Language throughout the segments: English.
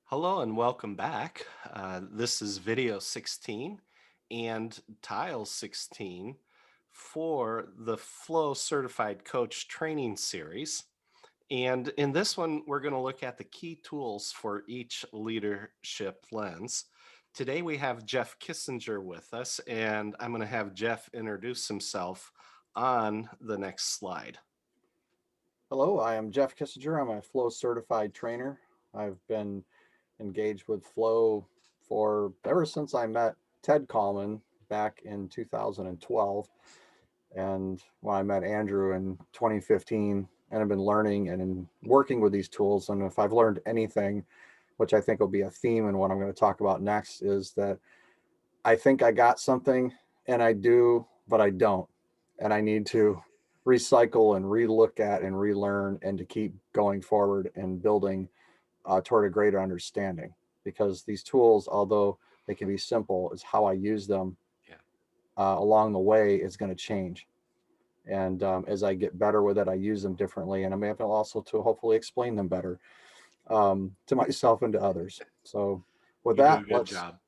Hello and welcome back. This is video 16 and tile 16 for the Flow Certified Coach Training Series. And in this one, we're going to look at the key tools for each leadership lens. Today, we have Jeff Kissinger with us, and I'm going to have Jeff introduce himself on the next slide. Hello, I am Jeff Kissinger. I'm a Flow certified trainer. I've been engaged with Flow for ever since I met Ted Coleman back in 2012. And when I met Andrew in 2015, and I've been learning and working with these tools. And if I've learned anything, which I think will be a theme in what I'm going to talk about next, is that I think I got something and I do, but I don't. And I need to recycle and relook at and relearn and to keep going forward and building toward a greater understanding. Because these tools, although they can be simple, is how I use them Yeah. along the way is going to change. And as I get better with it, I use them differently. And I'm able also to hopefully explain them better to myself and to others. So with You do a that, good job.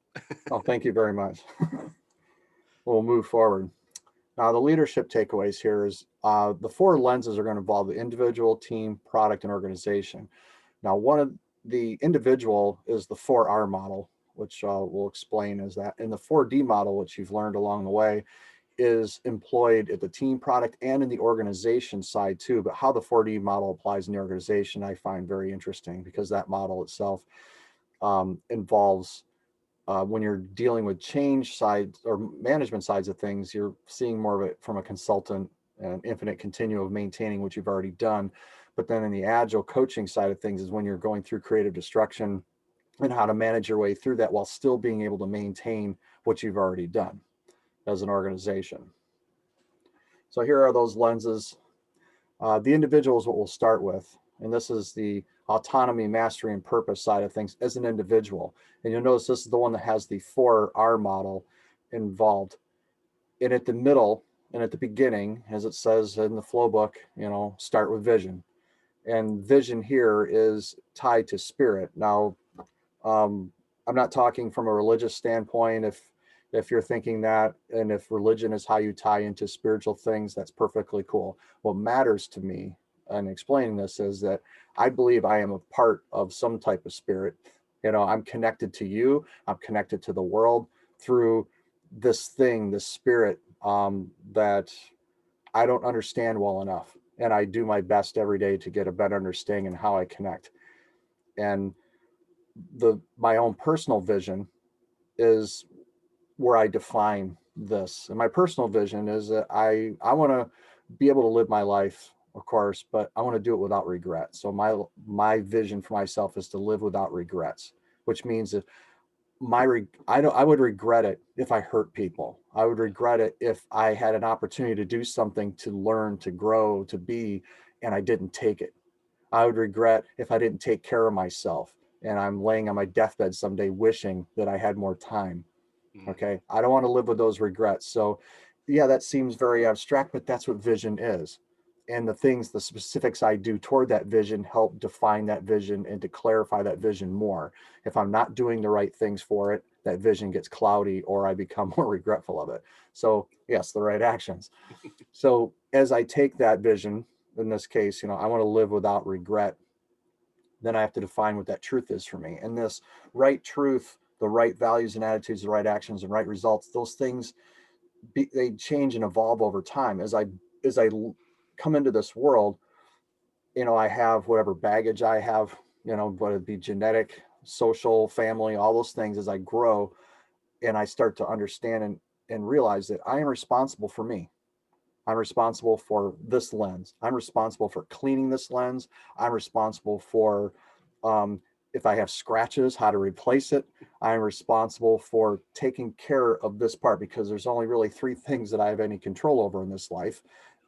oh, thank you very much. We'll move forward. Now, the leadership takeaways here is the four lenses are going to involve the individual, team, product, and organization. Now, one of the individual is the 4R model, which we'll explain is that. And the 4D model, which you've learned along the way, is employed at the team, product, and in the organization side too. But how the 4D model applies in the organization, I find very interesting because that model itself involves when you're dealing with change sides or management sides of things, you're seeing more of it from a consultant and infinite continuum of maintaining what you've already done. But then in the agile coaching side of things is when you're going through creative destruction and how to manage your way through that while still being able to maintain what you've already done as an organization. So here are those lenses. The individual is what we'll start with. And this is the autonomy, mastery, and purpose side of things as an individual. And you'll notice this is the one that has the 4R model involved. And at the middle and at the beginning, as it says in the flow book, start with vision. And vision here is tied to spirit. Now, I'm not talking from a religious standpoint. If you're thinking that, and if religion is how you tie into spiritual things, that's perfectly cool. What matters to me in explaining this is that I believe I am a part of some type of spirit. I'm connected to you. I'm connected to the world through this thing, this spirit that I don't understand well enough. And I do my best every day to get a better understanding in how I connect. And my own personal vision is where I define this. And my personal vision is that I want to be able to live my life, of course, but I want to do it without regret. So my vision for myself is to live without regrets, which means that I would regret it if I hurt people. I would regret it if I had an opportunity to do something, to learn, to grow, to be, and I didn't take it. I would regret if I didn't take care of myself and I'm laying on my deathbed someday wishing that I had more time. Mhm. Okay. I don't want to live with those regrets. So, yeah, that seems very abstract, but that's what vision is. And the specifics I do toward that vision help define that vision and to clarify that vision more. If I'm not doing the right things for it, that vision gets cloudy or I become more regretful of it. So, yes, the right actions. So, as I take that vision, in this case, I want to live without regret, then I have to define what that truth is for me. And this right truth, the right values and attitudes, the right actions and right results, those things they change and evolve over time. As I come into this world, I have whatever baggage I have, whether it be genetic, social, family, all those things. As I grow and I start to understand and realize that I am responsible for me. I'm responsible for this lens. I'm responsible for cleaning this lens. I'm responsible for if I have scratches, how to replace it. I'm responsible for taking care of this part because there's only really three things that I have any control over in this life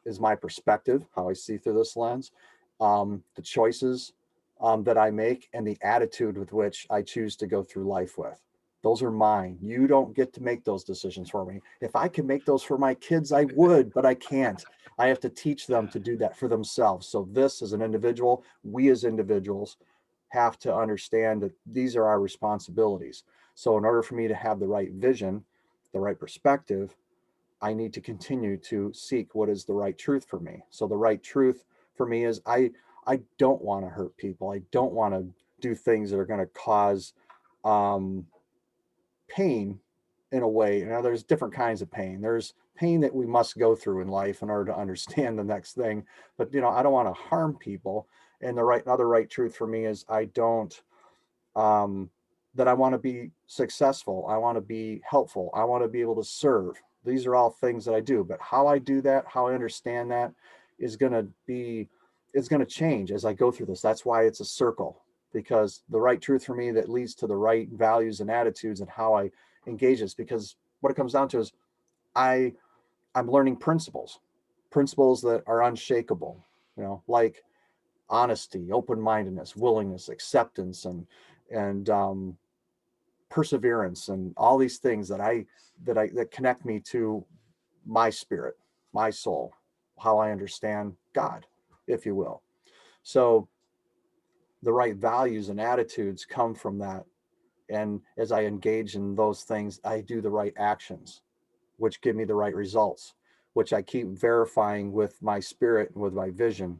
is my perspective, how I see through this lens, the choices that I make, and the attitude with which I choose to go through life with. Those are mine. You don't get to make those decisions for me. If I could make those for my kids, I would, but I can't. I have to teach them Yeah. to do that for themselves. So this as an individual, we as individuals, have to understand that these are our responsibilities. So in order for me to have the right vision, the right perspective, I need to continue to seek what is the right truth for me. So the right truth for me is I don't want to hurt people. I don't want to do things that are going to cause um, pain in a way. Now, there's different kinds of pain. There's pain that we must go through in life in order to understand the next thing. But I don't want to harm people. And another right truth for me is I don't um, that I want to be successful. I want to be helpful. I want to be able to serve. These are all things that I do. But how I do that, how I understand that, is going to be is going to change as I go through this. That's why it's a circle, because the right truth for me that leads to the right values and attitudes and how I engage this. Because what it comes down to is I I'm learning principles that are unshakable. Like honesty, open-mindedness, willingness, acceptance, and perseverance, and all these things that connect me to my spirit, my soul, how I understand God, if you will. So the right values and attitudes come from that. And as I engage in those things, I do the right actions, which give me the right results, which I keep verifying with my spirit and with my vision.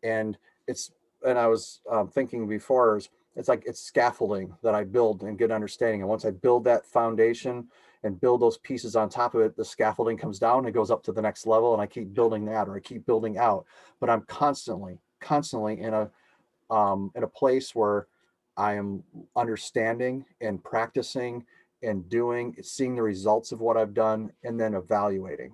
And it's and I was thinking before, it's like it's scaffolding that I build and get understanding. And once I build that foundation and build those pieces on top of it, the scaffolding comes down and goes up to the next level, and I keep building that, or I keep building out. But I'm constantly in a place where I am understanding and practicing and doing, seeing the results of what I've done, and then evaluating.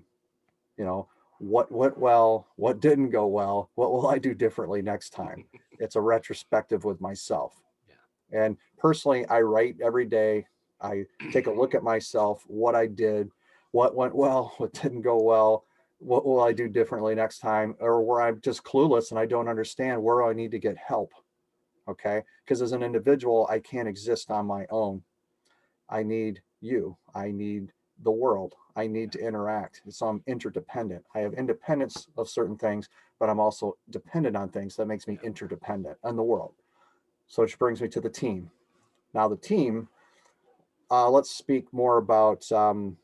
You know, what went well, what didn't go well, what will I do differently next time? It's a retrospective with myself. Yeah. And personally, I write every day. I take a look at myself, what I did, what went well, what didn't go well, what will I do differently next time, or where I'm just clueless and I don't understand where I need to get help. Okay. Because as an individual, I can't exist on my own. I need you. I need the world. I need to interact. So I'm interdependent. I have independence of certain things, but I'm also dependent on things. That makes me Yeah. interdependent on the world. So which brings me to the team. Now the team. Let's speak more about teams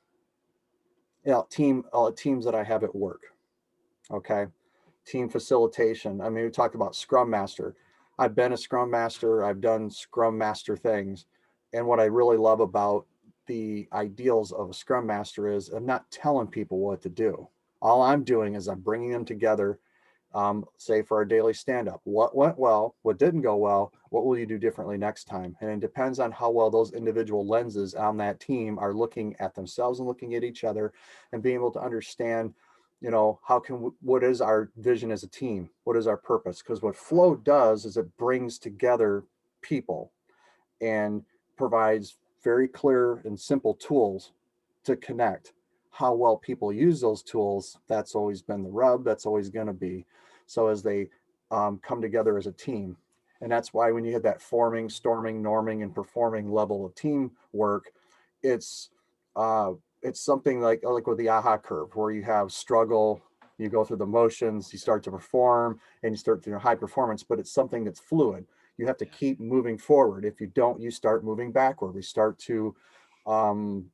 that I have at work. Okay, team facilitation. I mean, we talked about Scrum Master. I've been a Scrum Master. I've done Scrum Master things, and what I really love about the ideals of a Scrum Master is I'm not telling people what to do. All I'm doing is I'm bringing them together. Say for our daily stand up, what went well, what didn't go well, what will you do differently next time? And it depends on how well those individual lenses on that team are looking at themselves and looking at each other and being able to understand, what is our vision as a team? What is our purpose? Because what flow does is it brings together people and provides very clear and simple tools to connect. How well people use those tools, that's always been the rub. That's always going to be. So as they come together as a team. And that's why when you hit that forming, storming, norming, and performing level of teamwork, it's uh, it's something like with the AHA curve, where you have struggle, you go through the motions, you start to perform, and you start to high performance. But it's something that's fluid. You have to Yeah. keep moving forward. If you don't, you start moving backward. Um,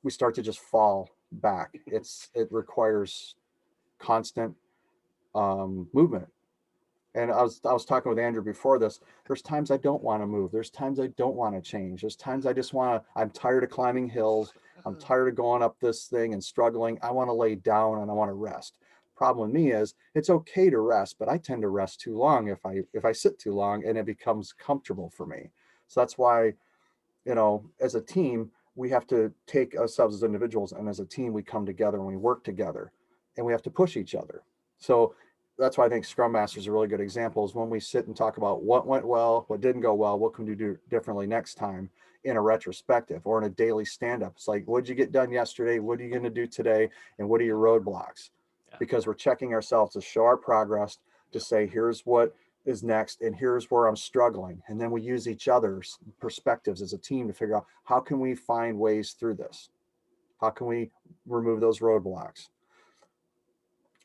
we start to just fall back. It requires constant movement. And I was talking with Andrew before this. There's times I don't want to move. There's times I don't want to change. There's times I just want to. I'm tired of climbing hills. I'm tired of going up this thing and struggling. I want to lay down and I want to rest. Problem with me is it's okay to rest, but I tend to rest too long if I sit too long, and it becomes comfortable for me. So that's why, as a team, we have to take ourselves as individuals, and as a team, we come together and we work together, and we have to push each other. So that's why I think Scrum Masters are really good examples when we sit and talk about what went well, what didn't go well, what can we do differently next time in a retrospective or in a daily stand up. It's like, what did you get done yesterday? What are you going to do today? And what are your roadblocks? Yeah. Because we're checking ourselves to show our progress, to Yeah. say, here's what is next and here's where I'm struggling. And then we use each other's perspectives as a team to figure out how can we find ways through this? How can we remove those roadblocks?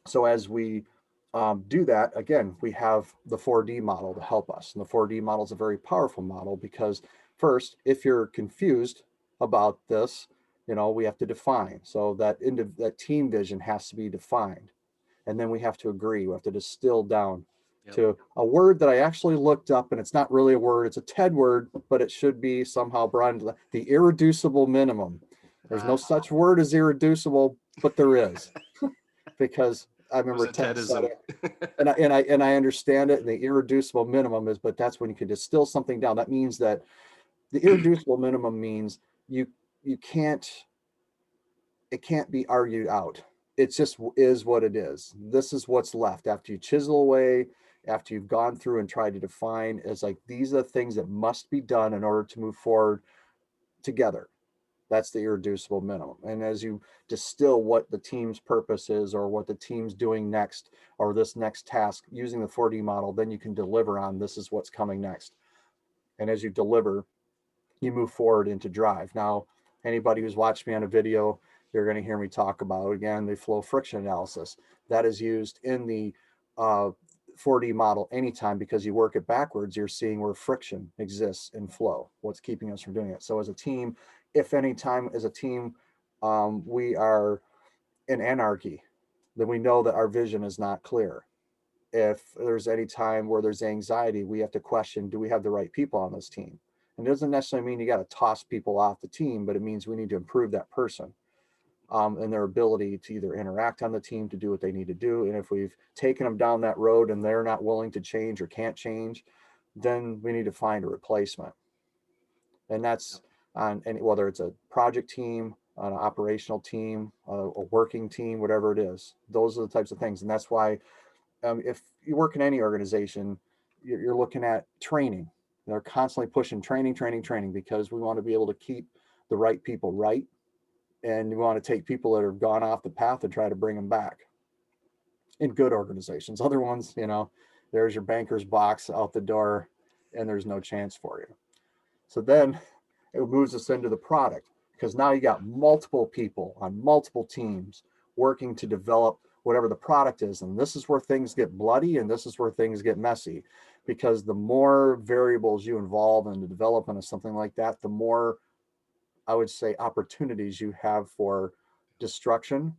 So as we do that, again, we have the 4D model to help us. And the 4D model is a very powerful model because, first, if you're confused about this, we have to define. So that team vision has to be defined. And then we have to agree. We have to distill down Yep. to a word that I actually looked up, and it's not really a word, it's a TED word, but it should be somehow brought into the irreducible minimum. There's no Ah, such word as irreducible, but there is, because I it was remember a TED said Tedism. it, and I understand it. And the irreducible minimum is, but that's when you can distill something down. That means that the irreducible minimum means you you can't it can't be argued out. It just is what it is. This is what's left after you chisel away, after you've gone through and tried to define. It's like these are the things that must be done in order to move forward together. That's the irreducible minimum. And as you distill what the team's purpose is, or what the team's doing next, or this next task using the 4D model, then you can deliver on this is what's coming next. And as you deliver, you move forward into drive. Now, anybody who's watched me on a video, you're going to hear me talk about, again, the flow friction analysis. That is used in the uh, 4D model anytime, because you work it backwards, you're seeing where friction exists in flow, what's keeping us from doing it. So as a team, if any time as a team we are in anarchy, then we know that our vision is not clear. If there's any time where there's anxiety, we have to question, do we have the right people on this team? And it doesn't necessarily mean you got to toss people off the team, but it means we need to improve that person and their ability to either interact on the team, to do what they need to do. And if we've taken them down that road and they're not willing to change or can't change, then we need to find a replacement. And Yep. that's on any, whether it's a project team, an operational team, a working team, whatever it is. Those are the types of things. And that's why if you work in any organization, you're looking at training. They're constantly pushing training, training, training, because we want to be able to keep the right people right. And we want to take people that have gone off the path and try to bring them back in good organizations. Other ones, there's your banker's box out the door and there's no chance for you. So then it moves us into the product, because now you got multiple people on multiple teams working to develop whatever the product is. And this is where things get bloody, and this is where things get messy, because the more variables you involve in the development of something like that, the more, I would say, opportunities you have for destruction,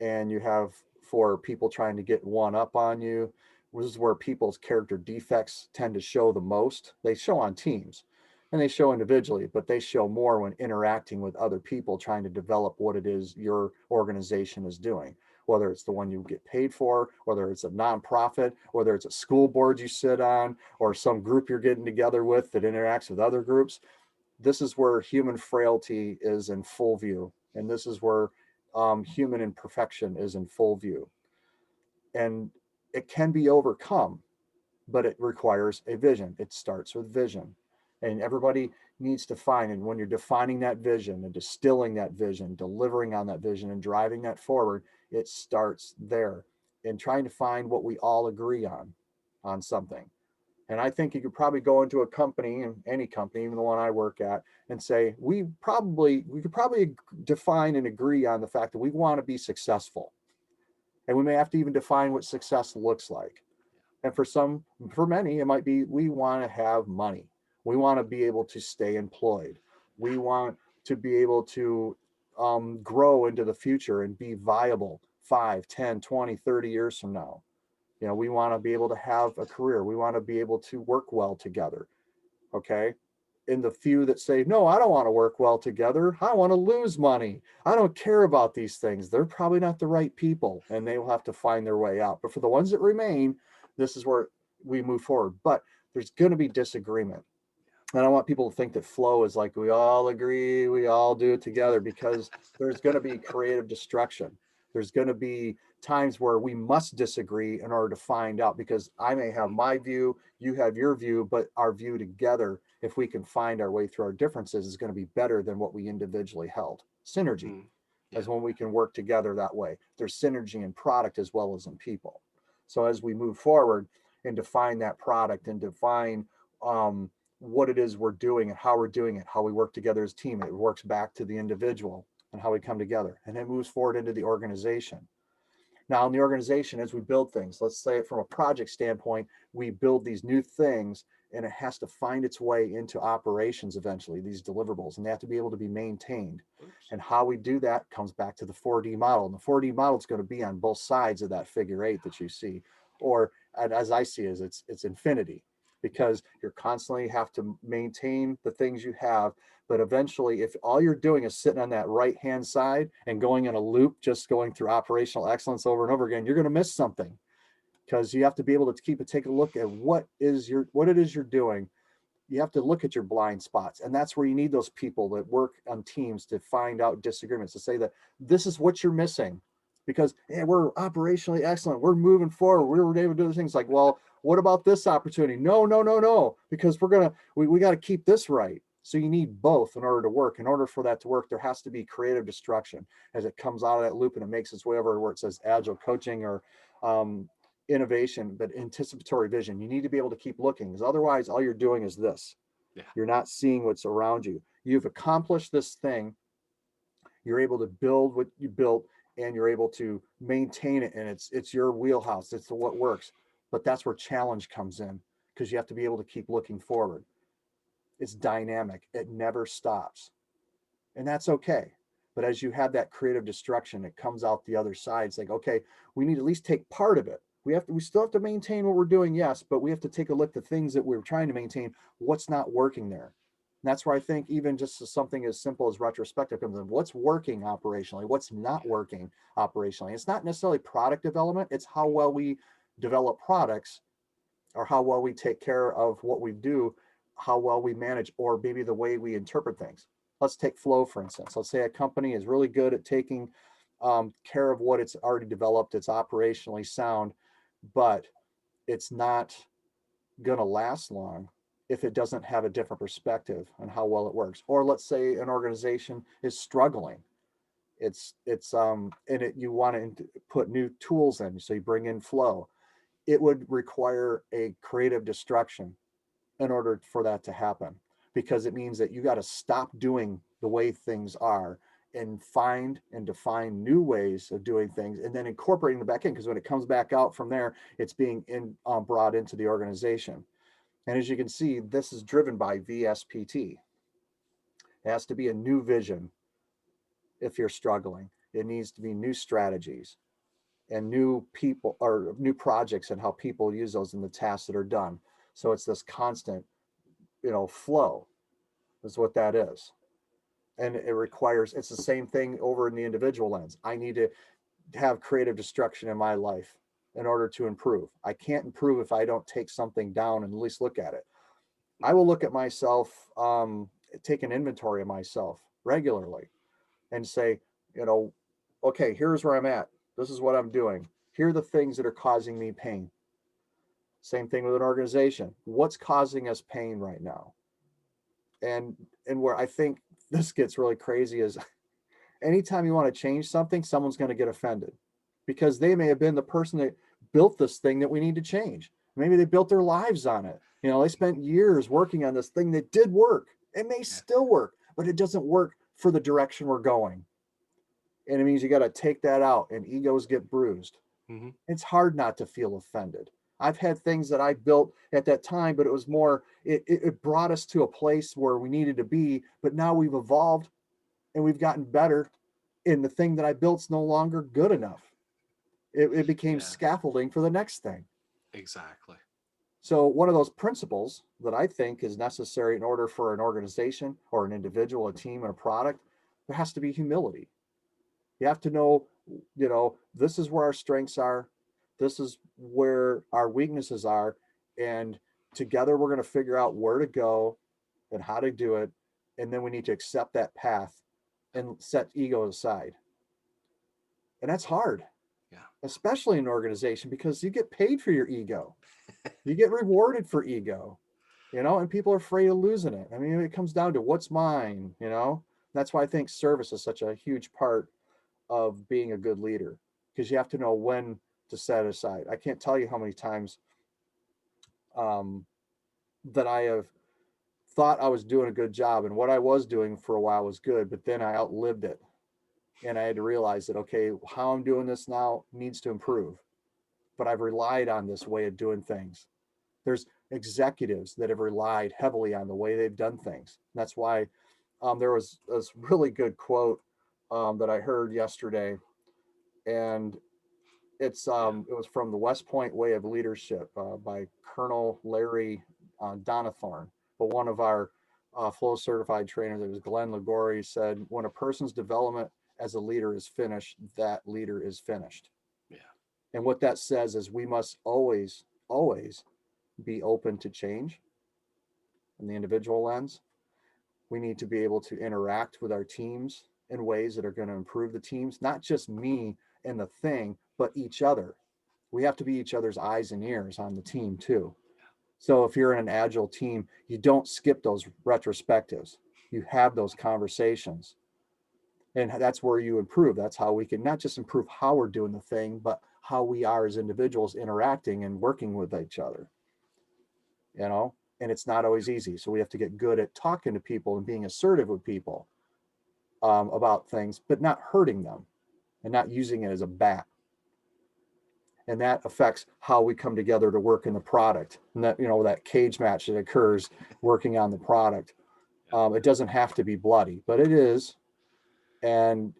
and you have for people trying to get one up on you. This is where people's character defects tend to show the most. They show on teams and they show individually, but they show more when interacting with other people trying to develop what it is your organization is doing, whether it's the one you get paid for, whether it's a nonprofit, whether it's a school board you sit on, or some group you're getting together with that interacts with other groups. This is where human frailty is in full view. And this is where human imperfection is in full view. And it can be overcome, but it requires a vision. It starts with vision. And everybody needs to find, and when you're defining that vision and distilling that vision, delivering on that vision and driving that forward, it starts there in trying to find what we all agree on something. And I think you could probably go into a company, and any company, even the one I work at, and say, we could probably define and agree on the fact that we want to be successful. And we may have to even define what success looks like. And for many, it might be, we want to have money. We want to be able to stay employed. We want to be able to grow into the future and be viable 5, 10, 20, 30 years from now. We want to be able to have a career. We want to be able to work well together. Okay. In the few that say, no, I don't want to work well together. I want to lose money. I don't care about these things. They're probably not the right people, and they will have to find their way out. But for the ones that remain, this is where we move forward. But there's going to be disagreement. And I want people to think that flow is like we all agree, we all do it together, because there's going to be creative destruction. There's going to be times where we must disagree in order to find out, because I may have Mm, my view, you have your view, but our view together, if we can find our way through our differences, is going to be better than what we individually held. Synergy mm. is Yeah. when we can work together that way. There's synergy in product as well as in people. So as we move forward and define that product and define what it is we're doing and how we're doing it, how we work together as a team, it works back to the individual and how we come together, and it moves forward into the organization. Now, in the organization, as we build things, let's say from a project standpoint, we build these new things and it has to find its way into operations eventually, these deliverables, and they have to be able to be maintained. Oops. And how we do that comes back to the 4D model. And the 4D model is going to be on both sides of that figure eight that you see, or as I see it, it's infinity, Yeah. because you're constantly have to maintain the things you have. But eventually, if all you're doing is sitting on that right hand side and going in a loop, just going through operational excellence over and over again, you're going to miss something, because you have to be able to take a look at what it is you're doing. You have to look at your blind spots, and that's where you need those people that work on teams to find out disagreements, to say that this is what you're missing, because hey, we're operationally excellent, we're moving forward, we were able to do the things, like, well, what about this opportunity? No, no, no, no, because we got to keep this right. So you need both in order to work. In order for that to work, there has to be creative destruction as it comes out of that loop and it makes its way over where it says agile coaching or um, innovation, but anticipatory vision. You need to be able to keep looking, because otherwise all you're doing is this. Yeah. You're not seeing what's around you. You've accomplished this thing. You're able to build what you built, and you're able to maintain it, and it's your wheelhouse. It's what works. But that's where challenge comes in, because you have to be able to keep looking forward. It's dynamic. It never stops. And that's okay. But as you have that creative destruction, it comes out the other side. It's like, okay, we need to at least take part of it. We still have to maintain what we're doing, yes, but we have to take a look at the things that we're trying to maintain, what's not working there. And that's where I think even just something as simple as retrospective comes in. What's working operationally? What's not Yeah. working operationally? It's not necessarily product development, it's how well we develop products, or how well we take care of what we do, how well we manage, or maybe the way we interpret things. Let's take flow, for instance. Let's say a company is really good at taking care of what it's already developed, it's operationally sound, but it's not going to last long if it doesn't have a different perspective on how well it works. Or let's say an organization is struggling. It's and it you want to put new tools in, so you bring in flow. It would require a creative destruction in order for that to happen, because it means that you got to stop doing the way things are and find and define new ways of doing things, and then incorporating them back in, because when it comes back out from there, it's being brought into the organization. And as you can see, this is driven by VSPT. It has to be a new vision. If you're struggling, it needs to be new strategies and new people, or new projects, and how people use those in the tasks that are done. So it's this constant, flow is what that is. And it requires, it's the same thing over in the individual lens. I need to have creative destruction in my life in order to improve. I can't improve if I don't take something down and at least look at it. I will look at myself, take an inventory of myself regularly and say, you know, okay, here's where I'm at. This is what I'm doing. Here are the things that are causing me pain. Same thing with an organization. What's causing us pain right now? And where I think this gets really crazy is anytime you want to change something, someone's going to get offended, because they may have been the person that built this thing that we need to change. Maybe they built their lives on it. They spent years working on this thing that did work. It may Yeah. still work, but it doesn't work for the direction we're going. And it means you got to take that out, and egos get bruised. Hmm. It's hard not to feel offended. I've had things that I built at that time, but it was more, it brought us to a place where we needed to be, but now we've evolved and we've gotten better. And the thing that I built's no longer good enough. It became Yeah. scaffolding for the next thing. Exactly. So one of those principles that I think is necessary in order for an organization or an individual, a team, and a product, there has to be humility. You have to know, this is where our strengths are, this is where our weaknesses are, and together we're going to figure out where to go and how to do it. And then we need to accept that path and set ego aside. And that's hard, Yeah. especially in an organization, because you get paid for your ego. You get rewarded for ego, and people are afraid of losing it. I mean, it comes down to what's mine. That's why I think service is such a huge part of being a good leader, because you have to know when to set it aside. I can't tell you how many times um, that I have thought I was doing a good job, and what I was doing for a while was good, but then I outlived it. And I had to realize that, okay, how I'm doing this now needs to improve, but I've relied on this way of doing things. There's executives that have relied heavily on the way they've done things. And that's why there was this really good quote that I heard yesterday, and Yeah. it was from the West Point Way of Leadership by Colonel Larry Donathorn. But one of our flow certified trainers, it was Glenn Ligori, said, "When a person's development as a leader is finished, that leader is finished." Yeah. And what that says is we must always be open to change in the individual lens. We need to be able to interact with our teams in ways that are going to improve the teams, not just me and the thing, but each other. We have to be each other's eyes and ears on the team too. So if you're in an agile team, you don't skip those retrospectives. You have those conversations. And that's where you improve. That's how we can not just improve how we're doing the thing, but how we are as individuals interacting and working with each other, you know? And it's not always easy. So we have to get good at talking to people and being assertive with people about things, but not hurting them and not using it as a bat. And that affects how we come together to work in the product. And that, that cage match that occurs working on the product. Yeah. It doesn't have to be bloody, but it is. And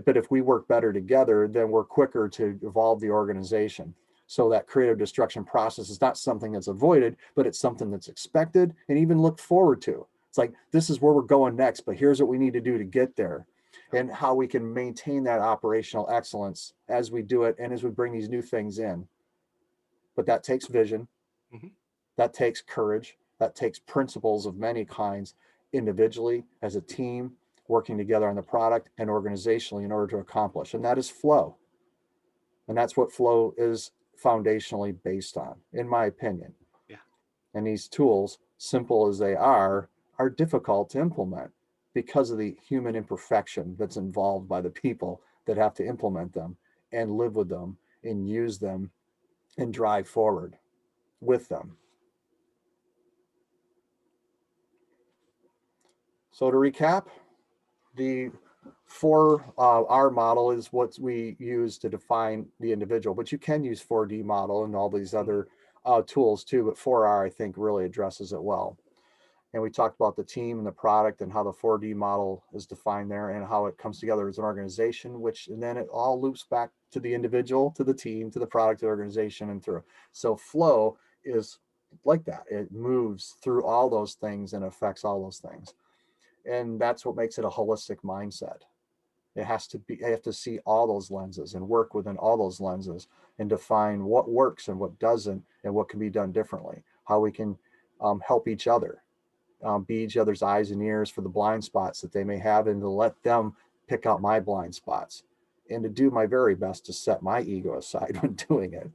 but if we work better together, then we're quicker to evolve the organization. So that creative destruction process is not something that's avoided, but it's something that's expected and even looked forward to. It's like, this is where we're going next, but here's what we need to do to get there, Yeah. and how we can maintain that operational excellence as we do it and as we bring these new things in. But that takes vision, Mhm. that takes courage, that takes principles of many kinds, individually, as a team, working together on the product, and organizationally in order to accomplish. And that is flow. And that's what flow is foundationally based on, in my opinion. Yeah. And these tools, simple as they are difficult to implement because of the human imperfection that's involved by the people that have to implement them and live with them and use them and drive forward with them. So to recap, the 4R model is what we use to define the individual, but you can use 4D model and all these Mhm. other tools too. But 4R, I think, really addresses it well. And we talked about the team and the product and how the 4D model is defined there and how it comes together as an organization, which, and then it all loops back to the individual, to the team, to the product, to the organization, and through. So flow is like that. It moves through all those things and affects all those things. And that's what makes it a holistic mindset. It has to be, you have to see all those lenses and work within all those lenses and define what works and what doesn't and what can be done differently, how we can help each other, be each other's eyes and ears for the blind spots that they may have, and to let them pick out my blind spots, and to do my very best to set my ego aside when doing it.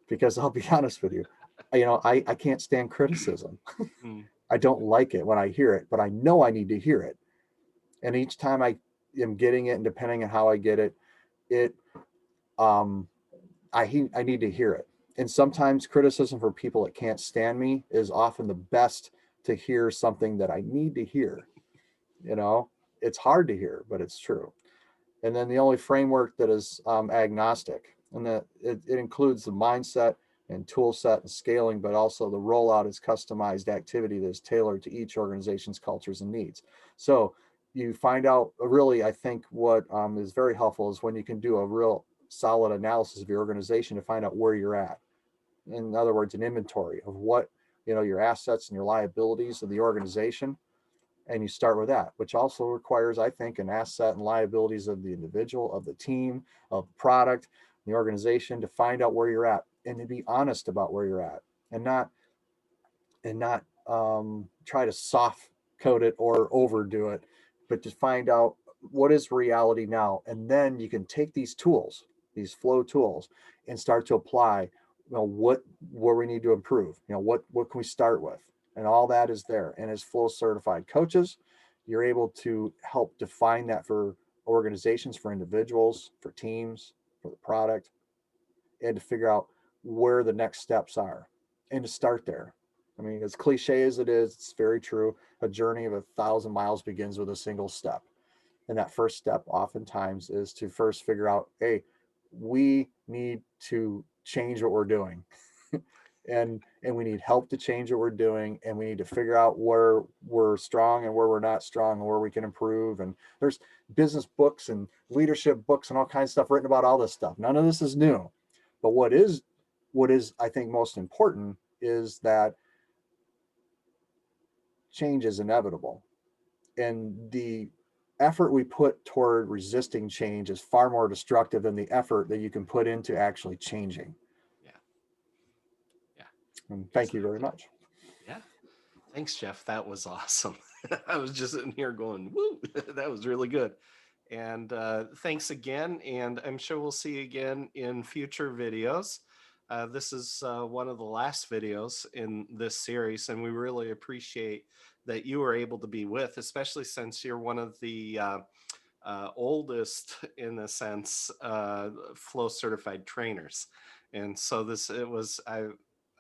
Because I'll be honest with you, I can't stand criticism. Mm. I don't like it when I hear it, but I know I need to hear it. And each time I am getting it, and depending on how I get it, it um, I need to hear it. And sometimes criticism from people that can't stand me is often the best to hear something that I need to hear. You know, it's hard to hear, but it's true. And then the only framework that is agnostic, and that it includes the mindset and tool set and scaling, but also the rollout is customized activity that is tailored to each organization's cultures and needs. So you find out really, I think what is very helpful is when you can do a real solid analysis of your organization to find out where you're at. In other words, an inventory of what, your assets and your liabilities of the organization, and you start with that, which also requires, I think, an asset and liabilities of the individual, of the team, of the product, the organization, to find out where you're at and to be honest about where you're at, and not try to soft code it or overdo it, but to find out what is reality now, and then you can take these tools, these flow tools, and start to apply. What where we need to improve. What can we start with, and all that is there. And as flow certified coaches, you're able to help define that for organizations, for individuals, for teams, for the product, and to figure out where the next steps are and to start there. I mean, as cliche as it is, it's very true. A journey of 1,000 miles begins with a single step. And that first step oftentimes is to first figure out, hey, we need to change what we're doing. And we need help to change what we're doing, and we need to figure out where we're strong and where we're not strong and where we can improve. And there's business books and leadership books and all kinds of stuff written about all this stuff. None of this is new. But what is I think most important is that change is inevitable, and the effort we put toward resisting change is far more destructive than the effort that you can put into actually changing. Yeah. Yeah. And thank you very Exactly. much. Yeah. Thanks, Jeff. That was awesome. I was just sitting here going, woo, that was really good. And thanks again. And I'm sure we'll see you again in future videos. This is one of the last videos in this series, and we really appreciate that you were able to be with, especially since you're one of the oldest, in a sense, flow certified trainers. And so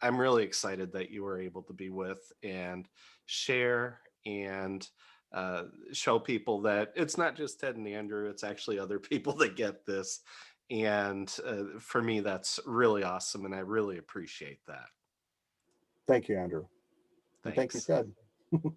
I'm really excited that you were able to be with and share and uh, show people that it's not just Ted and Andrew, it's actually other people that get this. And for me, that's really awesome. And I really appreciate that. Thank you, Andrew. And thank you, Thanks. Ted.